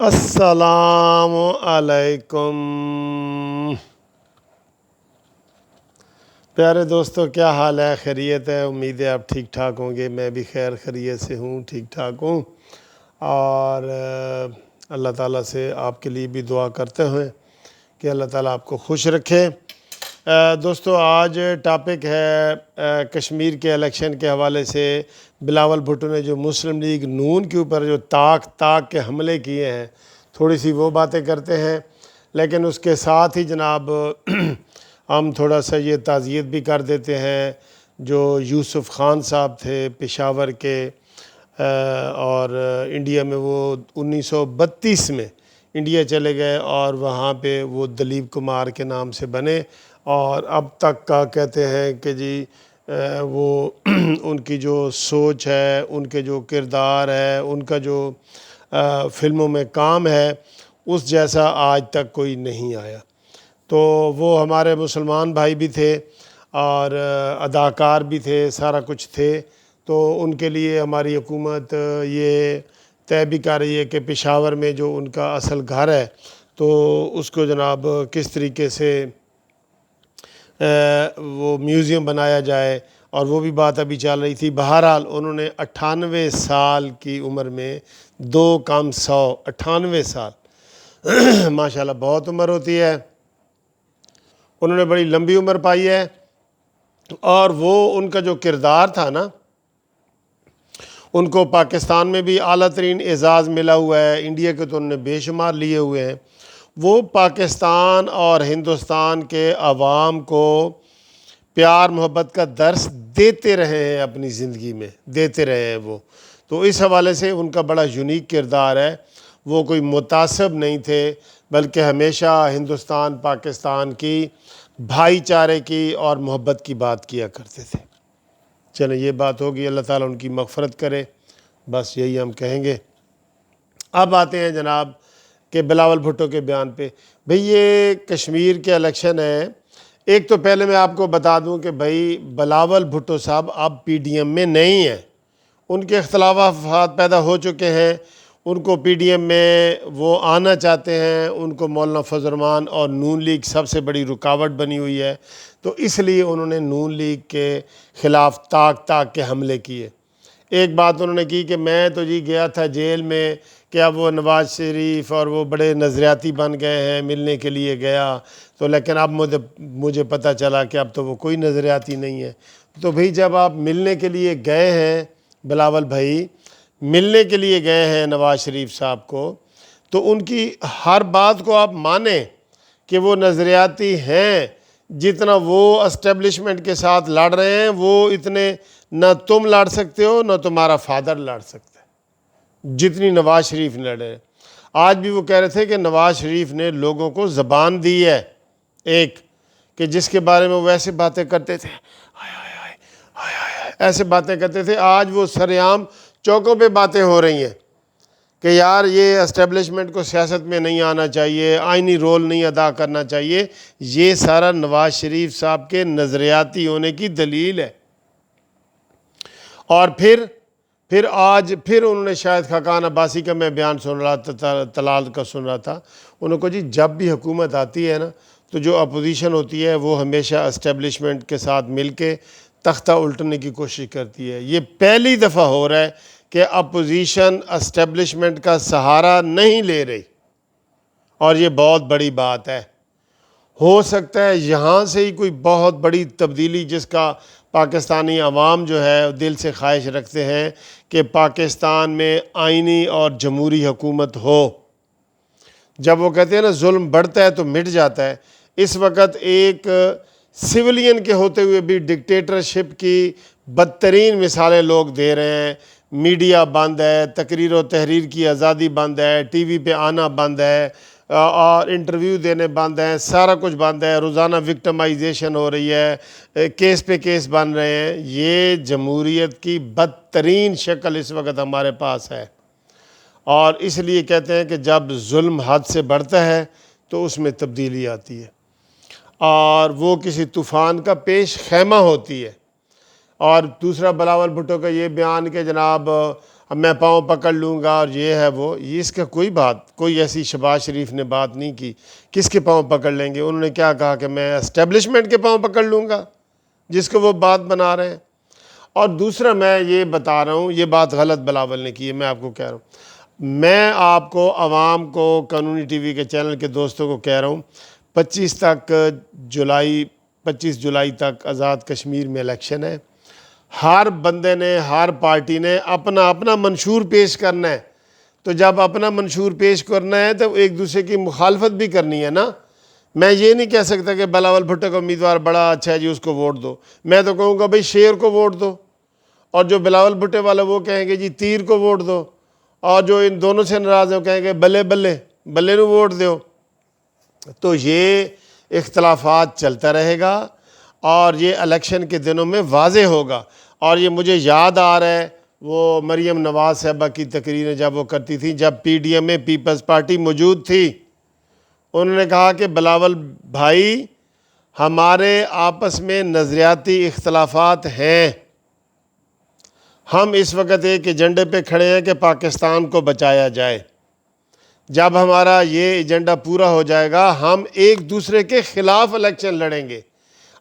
السلام علیکم پیارے دوستو، کیا حال ہے؟ خیریت ہے؟ امید ہے آپ ٹھیک ٹھاک ہوں گے۔ میں بھی خیر خیریت سے ہوں، ٹھیک ٹھاک ہوں، اور اللہ تعالیٰ سے آپ کے لیے بھی دعا کرتے ہوئے کہ اللہ تعالیٰ آپ کو خوش رکھے۔ دوستو، آج ٹاپک ہے کشمیر کے الیکشن کے حوالے سے بلاول بھٹو نے جو مسلم لیگ نون کے اوپر جو طاق کے حملے کیے ہیں، تھوڑی سی وہ باتیں کرتے ہیں، لیکن اس کے ساتھ ہی جناب ہم تھوڑا سا یہ تعزیت بھی کر دیتے ہیں جو یوسف خان صاحب تھے پشاور کے، اور انڈیا میں وہ 1932 میں انڈیا چلے گئے اور وہاں پہ وہ دلیپ کمار کے نام سے بنے، اور اب تک کا کہتے ہیں کہ جی وہ ان کی جو سوچ ہے، ان کے جو کردار ہے، ان کا جو فلموں میں کام ہے، اس جیسا آج تک کوئی نہیں آیا۔ تو وہ ہمارے مسلمان بھائی بھی تھے اور اداکار بھی تھے، سارا کچھ تھے۔ تو ان کے لیے ہماری حکومت یہ طے بھی کر رہی ہے کہ پشاور میں جو ان کا اصل گھر ہے تو اس کو جناب کس طریقے سے وہ میوزیم بنایا جائے، اور وہ بھی بات ابھی چل رہی تھی۔ بہرحال انہوں نے 98 سال کی عمر میں 98 سال ماشاءاللہ بہت عمر ہوتی ہے، انہوں نے بڑی لمبی عمر پائی ہے، اور وہ ان کا جو کردار تھا نا، ان کو پاکستان میں بھی اعلیٰ ترین اعزاز ملا ہوا ہے، انڈیا کے تو انہوں نے بے شمار لیے ہوئے ہیں۔ وہ پاکستان اور ہندوستان کے عوام کو پیار محبت کا درس دیتے رہے ہیں، اپنی زندگی میں دیتے رہے ہیں وہ۔ تو اس حوالے سے ان کا بڑا یونیک کردار ہے، وہ کوئی متعصب نہیں تھے، بلکہ ہمیشہ ہندوستان پاکستان کی بھائی چارے کی اور محبت کی بات کیا کرتے تھے۔ چلیں، یہ بات ہوگی، اللہ تعالیٰ ان کی مغفرت کرے، بس یہی ہم کہیں گے۔ اب آتے ہیں جناب کہ بلاول بھٹو کے بیان پہ۔ بھئی یہ کشمیر کے الیکشن ہے، ایک تو پہلے میں آپ کو بتا دوں کہ بھئی بلاول بھٹو صاحب اب پی ڈی ایم میں نہیں ہیں، ان کے اختلافات پیدا ہو چکے ہیں، ان کو پی ڈی ایم میں وہ آنا چاہتے ہیں، ان کو مولانا فضل الرحمان اور نون لیگ سب سے بڑی رکاوٹ بنی ہوئی ہے، تو اس لیے انہوں نے نون لیگ کے خلاف طاق کے حملے کیے۔ ایک بات انہوں نے کی کہ میں تو جی گیا تھا جیل میں، کہ اب وہ نواز شریف اور وہ بڑے نظریاتی بن گئے ہیں، ملنے کے لیے گیا تو، لیکن اب مجھے پتہ چلا کہ اب تو وہ کوئی نظریاتی نہیں ہے۔ تو بھئی جب آپ ملنے کے لیے گئے ہیں، بلاول بھائی ملنے کے لیے گئے ہیں نواز شریف صاحب کو، تو ان کی ہر بات کو آپ مانیں کہ وہ نظریاتی ہیں، جتنا وہ اسٹیبلشمنٹ کے ساتھ لڑ رہے ہیں وہ اتنے نہ تم لڑ سکتے ہو نہ تمہارا فادر لڑ سکتا ہے جتنی نواز شریف نے لڑے۔ آج بھی وہ کہہ رہے تھے کہ نواز شریف نے لوگوں کو زبان دی ہے، ایک کہ جس کے بارے میں وہ ایسے باتیں کرتے تھے، ایسے باتیں کرتے تھے، آج وہ سرعام چوکوں پہ باتیں ہو رہی ہیں کہ یار یہ اسٹیبلشمنٹ کو سیاست میں نہیں آنا چاہیے، آئینی رول نہیں ادا کرنا چاہیے۔ یہ سارا نواز شریف صاحب کے نظریاتی ہونے کی دلیل ہے۔ اور پھر آج انہوں نے شاید خاقان عباسی کا میں بیان سن رہا تھا، طلال کا سن رہا تھا، انہوں کو جی جب بھی حکومت آتی ہے نا تو جو اپوزیشن ہوتی ہے وہ ہمیشہ اسٹیبلشمنٹ کے ساتھ مل کے تختہ الٹنے کی کوشش کرتی ہے۔ یہ پہلی دفعہ ہو رہا ہے کہ اپوزیشن اسٹیبلشمنٹ کا سہارا نہیں لے رہی، اور یہ بہت بڑی بات ہے۔ ہو سکتا ہے یہاں سے ہی کوئی بہت بڑی تبدیلی، جس کا پاکستانی عوام جو ہے دل سے خواہش رکھتے ہیں کہ پاکستان میں آئینی اور جمہوری حکومت ہو۔ جب وہ کہتے ہیں نا ظلم بڑھتا ہے تو مٹ جاتا ہے، اس وقت ایک سویلین کے ہوتے ہوئے بھی ڈکٹیٹرشپ کی بدترین مثالیں لوگ دے رہے ہیں۔ میڈیا بند ہے، تقریر و تحریر کی آزادی بند ہے، ٹی وی پہ آنا بند ہے، اور انٹرویو دینے بند ہیں، سارا کچھ بند ہے، روزانہ وکٹمائزیشن ہو رہی ہے، کیس پہ کیس بن رہے ہیں۔ یہ جمہوریت کی بدترین شکل اس وقت ہمارے پاس ہے، اور اس لیے کہتے ہیں کہ جب ظلم حد سے بڑھتا ہے تو اس میں تبدیلی آتی ہے، اور وہ کسی طوفان کا پیش خیمہ ہوتی ہے۔ اور دوسرا بلاول بھٹو کا یہ بیان کہ جناب اب میں پاؤں پکڑ لوں گا اور یہ ہے وہ، یہ اس کا کوئی ایسی شہباز شریف نے بات نہیں کی۔ کس کے پاؤں پکڑ لیں گے؟ انہوں نے کیا کہا کہ میں اسٹیبلشمنٹ کے پاؤں پکڑ لوں گا، جس کو وہ بات بنا رہے ہیں۔ اور دوسرا میں یہ بتا رہا ہوں، یہ بات غلط بلاول نے کی ہے، میں آپ کو کہہ رہا ہوں، میں آپ کو عوام کو، قانونی ٹی وی کے چینل کے دوستوں کو کہہ رہا ہوں، 25 جولائی تک آزاد کشمیر میں الیکشن ہے۔ ہر بندے نے، ہر پارٹی نے اپنا اپنا منشور پیش کرنا ہے۔ تو جب اپنا منشور پیش کرنا ہے تو ایک دوسرے کی مخالفت بھی کرنی ہے نا۔ میں یہ نہیں کہہ سکتا کہ بلاول بھٹو کا امیدوار بڑا اچھا ہے جی اس کو ووٹ دو، میں تو کہوں گا بھئی شیر کو ووٹ دو، اور جو بلاول بھٹو والا وہ کہیں گے جی تیر کو ووٹ دو، اور جو ان دونوں سے ناراض ہیں وہ کہیں گے بلے بلے بلے نو ووٹ دیو۔ تو یہ اختلافات چلتا رہے گا اور یہ الیکشن کے دنوں میں واضح ہوگا۔ اور یہ مجھے یاد آ رہا ہے وہ مریم نواز صاحبہ کی تقریریں جب وہ کرتی تھیں، جب پی ڈی ایم میں پیپلز پارٹی موجود تھی، انہوں نے کہا کہ بلاول بھائی ہمارے آپس میں نظریاتی اختلافات ہیں، ہم اس وقت ایک ایجنڈے پہ کھڑے ہیں کہ پاکستان کو بچایا جائے، جب ہمارا یہ ایجنڈا پورا ہو جائے گا ہم ایک دوسرے کے خلاف الیکشن لڑیں گے۔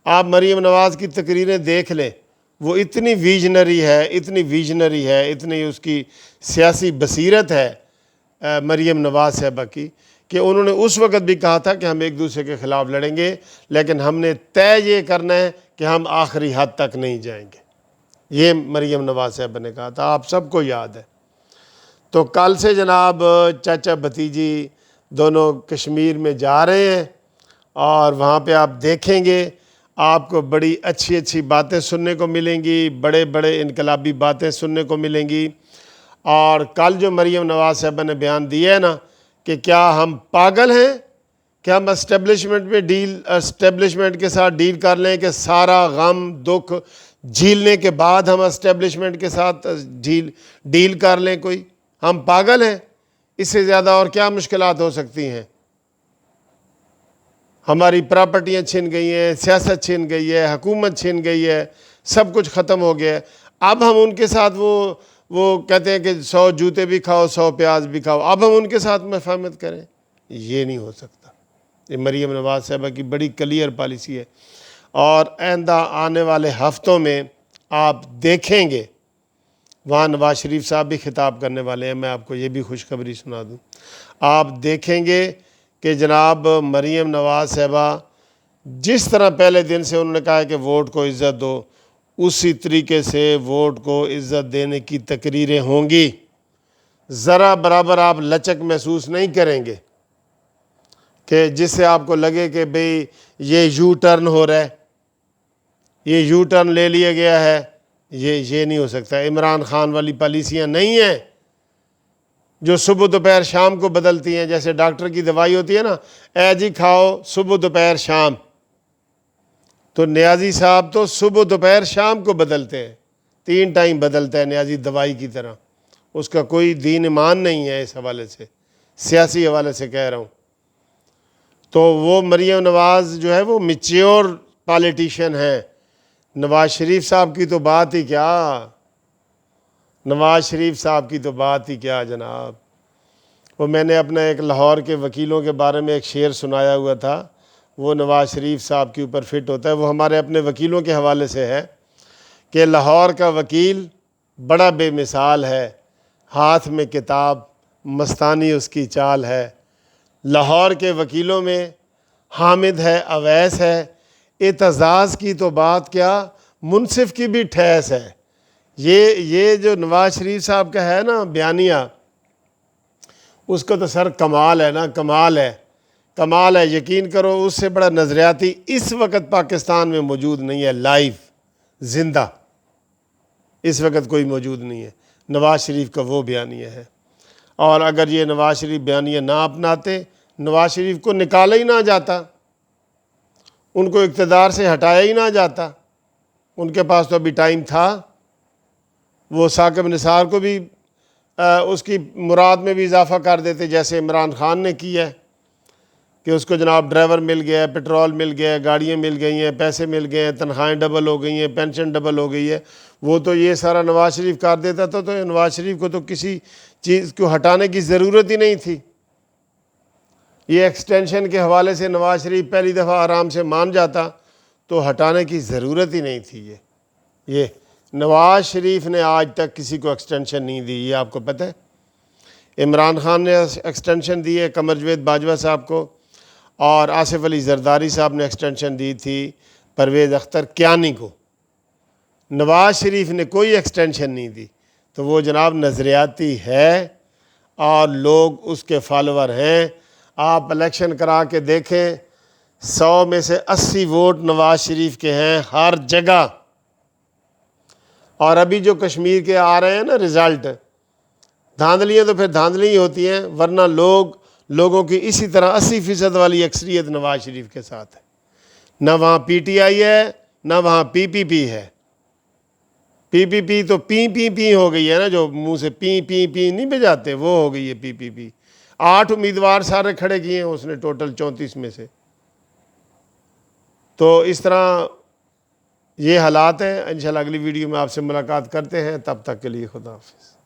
آپ مریم نواز کی تقریریں دیکھ لیں، وہ اتنی ویژنری ہے، اتنی اس کی سیاسی بصیرت ہے مریم نواز صاحبہ کی، کہ انہوں نے اس وقت بھی کہا تھا کہ ہم ایک دوسرے کے خلاف لڑیں گے، لیکن ہم نے طے یہ کرنا ہے کہ ہم آخری حد تک نہیں جائیں گے۔ یہ مریم نواز صاحبہ نے کہا تھا، آپ سب کو یاد ہے۔ تو کل سے جناب چاچا بھتیجی دونوں کشمیر میں جا رہے ہیں، اور وہاں پہ آپ دیکھیں گے آپ کو بڑی اچھی باتیں سننے کو ملیں گی، بڑے انقلابی باتیں سننے کو ملیں گی۔ اور کل جو مریم نواز صاحبہ نے بیان دیا ہے نا کہ کیا ہم پاگل ہیں کہ ہم اسٹیبلشمنٹ کے ساتھ ڈیل کر لیں، کہ سارا غم دکھ جھیلنے کے بعد ہم اسٹیبلشمنٹ کے ساتھ ڈیل کر لیں؟ کوئی ہم پاگل ہیں؟ اس سے زیادہ اور کیا مشکلات ہو سکتی ہیں؟ ہماری پراپرٹیاں چھن گئی ہیں، سیاست چھن گئی ہے، حکومت چھن گئی ہے، سب کچھ ختم ہو گیا ہے۔ اب ہم ان کے ساتھ وہ کہتے ہیں کہ 100 جوتے بھی کھاؤ 100 پیاز بھی کھاؤ، اب ہم ان کے ساتھ مفاہمت کریں؟ یہ نہیں ہو سکتا۔ یہ مریم نواز صاحبہ کی بڑی کلیئر پالیسی ہے، اور آئندہ آنے والے ہفتوں میں آپ دیکھیں گے وہاں نواز شریف صاحب بھی خطاب کرنے والے ہیں۔ میں آپ کو یہ بھی خوشخبری سنا دوں، آپ دیکھیں گے کہ جناب مریم نواز صاحبہ جس طرح پہلے دن سے انہوں نے کہا ہے کہ ووٹ کو عزت دو، اسی طریقے سے ووٹ کو عزت دینے کی تقریریں ہوں گی۔ ذرا برابر آپ لچک محسوس نہیں کریں گے کہ جس سے آپ کو لگے کہ بھئی یہ یو ٹرن ہو رہا ہے، یہ یو ٹرن لے لیا گیا ہے۔ یہ نہیں ہو سکتا۔ عمران خان والی پالیسیاں نہیں ہیں جو صبح دوپہر شام کو بدلتی ہیں، جیسے ڈاکٹر کی دوائی ہوتی ہے نا، اے جی کھاؤ صبح دوپہر شام، تو نیازی صاحب تو صبح دوپہر شام کو بدلتے ہیں، 3 ٹائم بدلتا ہے نیازی دوائی کی طرح۔ اس کا کوئی دین ایمان نہیں ہے، اس حوالے سے سیاسی حوالے سے کہہ رہا ہوں۔ تو وہ مریم نواز جو ہے وہ میچیور پالیٹیشین ہے۔ نواز شریف صاحب کی تو بات ہی کیا، نواز شریف صاحب کی تو بات ہی کیا جناب۔ وہ میں نے اپنے ایک لاہور کے وکیلوں کے بارے میں ایک شعر سنایا ہوا تھا، وہ نواز شریف صاحب کے اوپر فٹ ہوتا ہے۔ وہ ہمارے اپنے وکیلوں کے حوالے سے ہے کہ لاہور کا وکیل بڑا بے مثال ہے، ہاتھ میں کتاب مستانی اس کی چال ہے۔ لاہور کے وکیلوں میں حامد ہے، اویس ہے، اعتزاز کی تو بات کیا، منصف کی بھی ٹھیس ہے۔ یہ جو نواز شریف صاحب کا ہے نا بیانیہ، اس کا تو سر کمال ہے نا، کمال ہے۔ یقین کرو اس سے بڑا نظریاتی اس وقت پاکستان میں موجود نہیں ہے، لائیو زندہ اس وقت کوئی موجود نہیں ہے۔ نواز شریف کا وہ بیانیہ ہے، اور اگر یہ نواز شریف بیانیہ نہ اپناتے، نواز شریف کو نکالا ہی نہ جاتا، ان کو اقتدار سے ہٹایا ہی نہ جاتا۔ ان کے پاس تو ابھی ٹائم تھا، وہ ثاقب نثار کو بھی اس کی مراد میں بھی اضافہ کر دیتے جیسے عمران خان نے کیا ہے۔ کہ اس کو جناب ڈرائیور مل گیا ہے، پیٹرول مل گیا ہے، گاڑیاں مل گئی ہیں، پیسے مل گئے ہیں، تنخواہیں ڈبل ہو گئی ہیں، پینشن ڈبل ہو گئی ہے، وہ تو یہ سارا نواز شریف کر دیتا تھا، تو نواز شریف کو تو کسی چیز کو ہٹانے کی ضرورت ہی نہیں تھی۔ یہ ایکسٹینشن کے حوالے سے نواز شریف پہلی دفعہ آرام سے مان جاتا تو ہٹانے کی ضرورت ہی نہیں تھی۔ یہ نواز شریف نے آج تک کسی کو ایکسٹینشن نہیں دی، یہ آپ کو پتہ ہے۔ عمران خان نے ایکسٹینشن دی ہے قمر جاوید باجوہ صاحب کو، اور آصف علی زرداری صاحب نے ایکسٹینشن دی تھی پرویز اختر کیانی کو۔ نواز شریف نے کوئی ایکسٹینشن نہیں دی، تو وہ جناب نظریاتی ہے اور لوگ اس کے فالوور ہیں۔ آپ الیکشن کرا کے دیکھیں، 100 میں سے 80 ووٹ نواز شریف کے ہیں ہر جگہ۔ اور ابھی جو کشمیر کے آ رہے ہیں نا رزلٹ، دھاندلیاں تو پھر دھاندلی ہی ہوتی ہیں، ورنہ لوگوں کی اسی طرح 80% والی اکثریت نواز شریف کے ساتھ ہے۔ نہ وہاں پی ٹی آئی ہے، نہ وہاں پی پی پی ہے۔ پی پی پی تو پی ہو گئی ہے نا، جو منہ سے پی نہیں بجاتے، وہ ہو گئی ہے پی پی پی۔ 8 امیدوار سارے کھڑے کیے ہیں اس نے ٹوٹل 34 میں سے۔ تو اس طرح یہ حالات ہیں۔ انشاءاللہ اگلی ویڈیو میں آپ سے ملاقات کرتے ہیں، تب تک کے لیے خدا حافظ۔